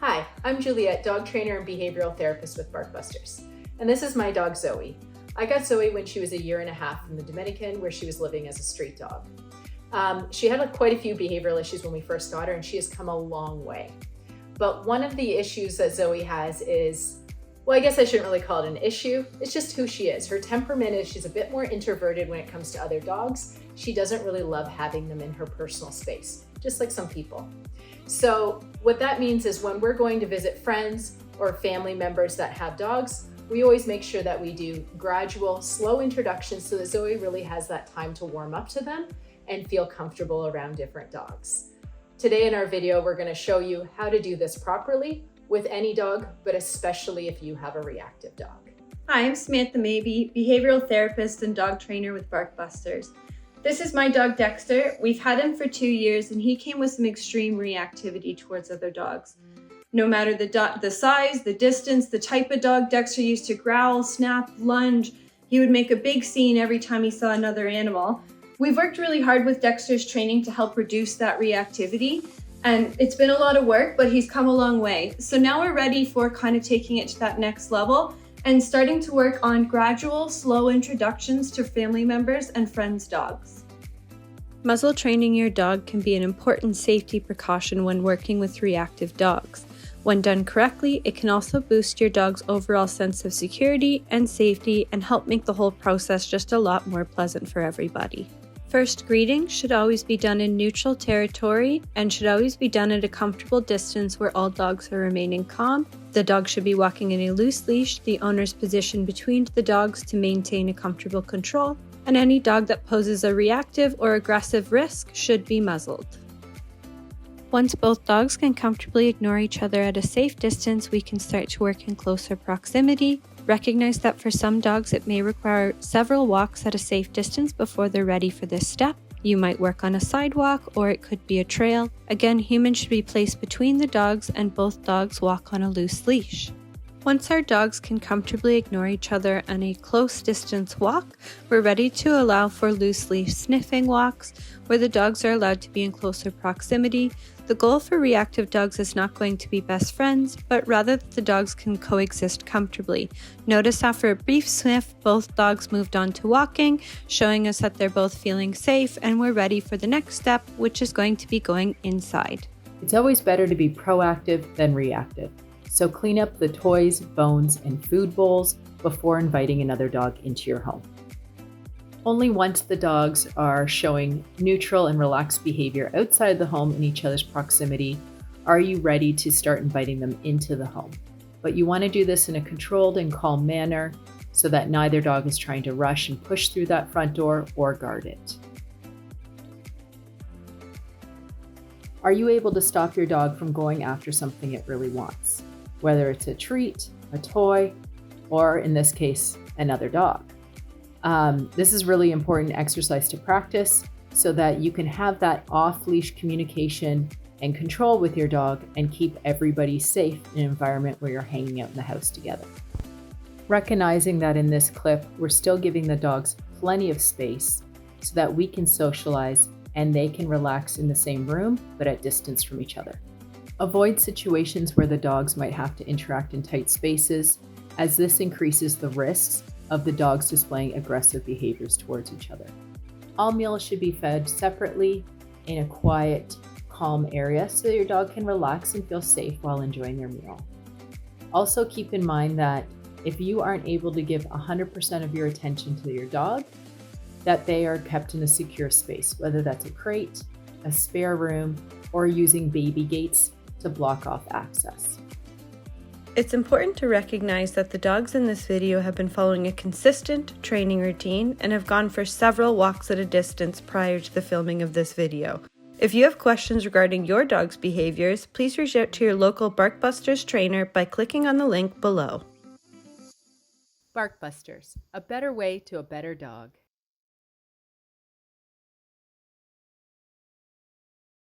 Hi, I'm Juliet, dog trainer and behavioral therapist with Barkbusters. And this is my dog Zoe. I got Zoe when she was 1.5 years from the Dominican, where she was living as a street dog. She had quite a few behavioral issues when we first got her, and she has come a long way. But one of the issues that Zoe has is, well, I guess I shouldn't really call it an issue. It's just who she is. Her temperament is she's a bit more introverted when it comes to other dogs. She doesn't really love having them in her personal space, just like some people. So what that means is when we're going to visit friends or family members that have dogs, we always make sure that we do gradual, slow introductions so that Zoe really has that time to warm up to them and feel comfortable around different dogs. Today in our video, we're going to show you how to do this properly with any dog, but especially if you have a reactive dog. Hi, I'm Samantha Mabey, behavioral therapist and dog trainer with Barkbusters. This is my dog Dexter. We've had him for 2 years and he came with some extreme reactivity towards other dogs. No matter the size, the distance, the type of dog, Dexter used to growl, snap, lunge. He would make a big scene every time he saw another animal. We've worked really hard with Dexter's training to help reduce that reactivity, and it's been a lot of work, but he's come a long way. So now we're ready for kind of taking it to that next level and starting to work on gradual, slow introductions to family members and friends' dogs. Muzzle training your dog can be an important safety precaution when working with reactive dogs. When done correctly, it can also boost your dog's overall sense of security and safety and help make the whole process just a lot more pleasant for everybody. First greeting should always be done in neutral territory and should always be done at a comfortable distance where all dogs are remaining calm. The dog should be walking in a loose leash, the owner's position between the dogs to maintain a comfortable control, and any dog that poses a reactive or aggressive risk should be muzzled. Once both dogs can comfortably ignore each other at a safe distance, we can start to work in closer proximity. Recognize that for some dogs it may require several walks at a safe distance before they're ready for this step. You might work on a sidewalk or it could be a trail. Again, humans should be placed between the dogs and both dogs walk on a loose leash. Once our dogs can comfortably ignore each other on a close distance walk, we're ready to allow for loose leash sniffing walks where the dogs are allowed to be in closer proximity. The goal for reactive dogs is not going to be best friends, but rather that the dogs can coexist comfortably. Notice after a brief sniff, both dogs moved on to walking, showing us that they're both feeling safe and we're ready for the next step, which is going to be going inside. It's always better to be proactive than reactive. So clean up the toys, bones, and food bowls before inviting another dog into your home. Only once the dogs are showing neutral and relaxed behavior outside the home in each other's proximity are you ready to start inviting them into the home. But you want to do this in a controlled and calm manner so that neither dog is trying to rush and push through that front door or guard it. Are you able to stop your dog from going after something it really wants? Whether it's a treat, a toy, or in this case, another dog. This is really important exercise to practice so that you can have that off-leash communication and control with your dog and keep everybody safe in an environment where you're hanging out in the house together. Recognizing that in this clip, we're still giving the dogs plenty of space so that we can socialize and they can relax in the same room, but at distance from each other. Avoid situations where the dogs might have to interact in tight spaces, as this increases the risks of the dogs displaying aggressive behaviors towards each other. All meals should be fed separately in a quiet, calm area so that your dog can relax and feel safe while enjoying their meal. Also keep in mind that if you aren't able to give 100% of your attention to your dog, that they are kept in a secure space, whether that's a crate, a spare room, or using baby gates to block off access. It's important to recognize that the dogs in this video have been following a consistent training routine and have gone for several walks at a distance prior to the filming of this video. If you have questions regarding your dog's behaviors, please reach out to your local Barkbusters trainer by clicking on the link below. Barkbusters, a better way to a better dog.